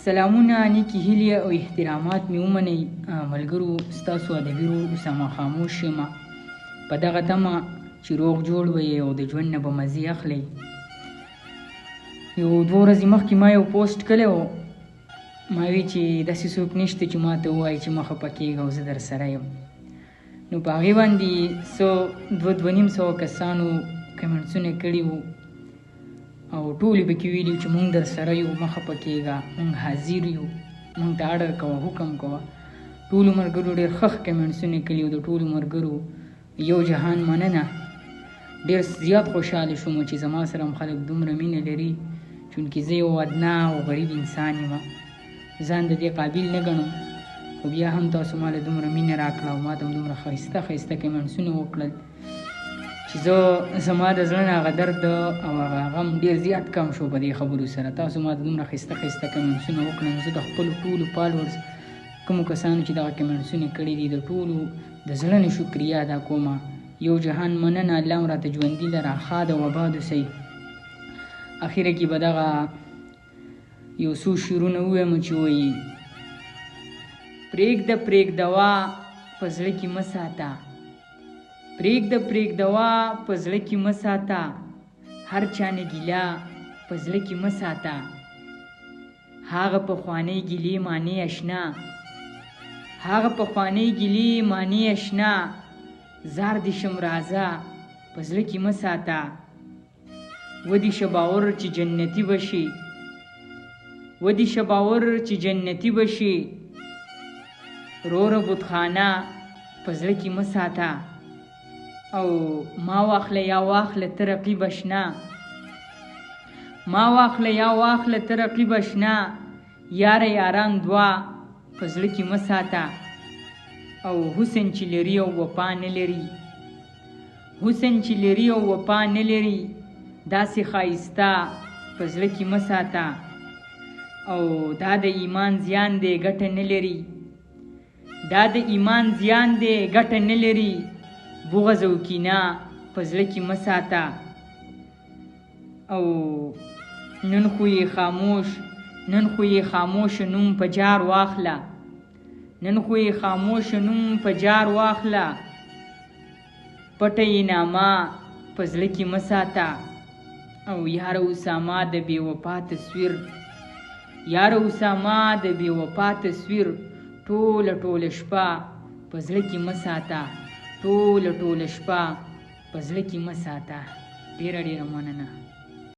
سلامونه، نیکې هیلې او احترامات مې ومنئ ملګرو. ستاسو ادبي ورور اسامه خاموش یم په دغه تمه چې روغ جوړ به یې او د ژوند نه به مزې اخلئ. یو 2 ورځې مخکې ما یو پوسټ کړی و، ما وی چې داسې څوک نشته چې ما ته ووایي چې مه خفه کېږه او زه در سره یم. نو په هغې باندې 200-250 کسانو کمنټسونه کړي وو او ټولې پکې ویلي چې مونږ در سره یو، مه خفه کېږه، مونږ حاضر یو، مونږ ته اډر کوه، حکم کوه. ټولو ملګرو ډېر ښه کمنټسونه کړي وو. د ټولو ملګرو یو جهان مننه. ډېر زیات خوشحاله شوم چې زما سره هم خلک دومره مینه لري، چونکې زه یو ادنا او غریب انسان یم، ځان د دې قابل نه ګڼم، خو بیا هم تاسو ما له دومره مینه راکړه او ما ته هم دومره ښایسته ښایسته کمنټسونه وکړل چې زما د زړه نه هغه درد او هغه غم ډېر زیات کم شو په دې خبرو سره. تاسو ما ته دومره ښایسته ښایسته کمنټسونه وکړل. نو زه د خپلو ټولو فالوورز کومو کسانو چې دغه کمنټسونه کړي دي د ټولو د زړه نه شکریه ادا کوم. یو جهان مننه. الله هم راته ژوندي لره، ښاد او آباد اوسئ. اخره کې به دغه یو څو شعرونه ووایم چې وایي: پرېږده په زړه کې مه ساته، پرېږده په زړه کې مه ساته، هر چا نه ګیله په زړه کې مه ساته، هغه پخوانۍ ګیلې معنی اشنا، هغه پخوانۍ ګیلې معنی اشنا، زار دې شم راځه په زړه کې مه ساته، ودې شه باور چې جنتي بشي، ودې شه باور چې جنتي بشي، روره بتخانه په زړه کې مه ساته، او ما واخله یا واخله ته رقیب اشنا، ما واخله یا واخله ته رقیب اشنا، یاره یاران دوه په زړه کې مه ساته، او حسن چې لري او وفا نه لري، حسن چې لري او وفا نه لري، داسې ښایسته په زړه کې مه ساته، او دا د ایمان زیان دی ګټه نه لري، دا د ایمان زیان دی ګټه نه لري، بغض او کینه په زړه کې مه ساته، او نن خو یې خاموش نوم په جار واخله، نن خو یې خاموش نوم په جار واخله، پټه یې نامه په زړه کې مه ساته، او یاره اسامه د بې وفا تصویر، یاره اسامه د بې وفا تصویر، ټوله شپه په زړه کې مه ساته، ټوله شپه په زړه کې مه ساته. ډېره مننه.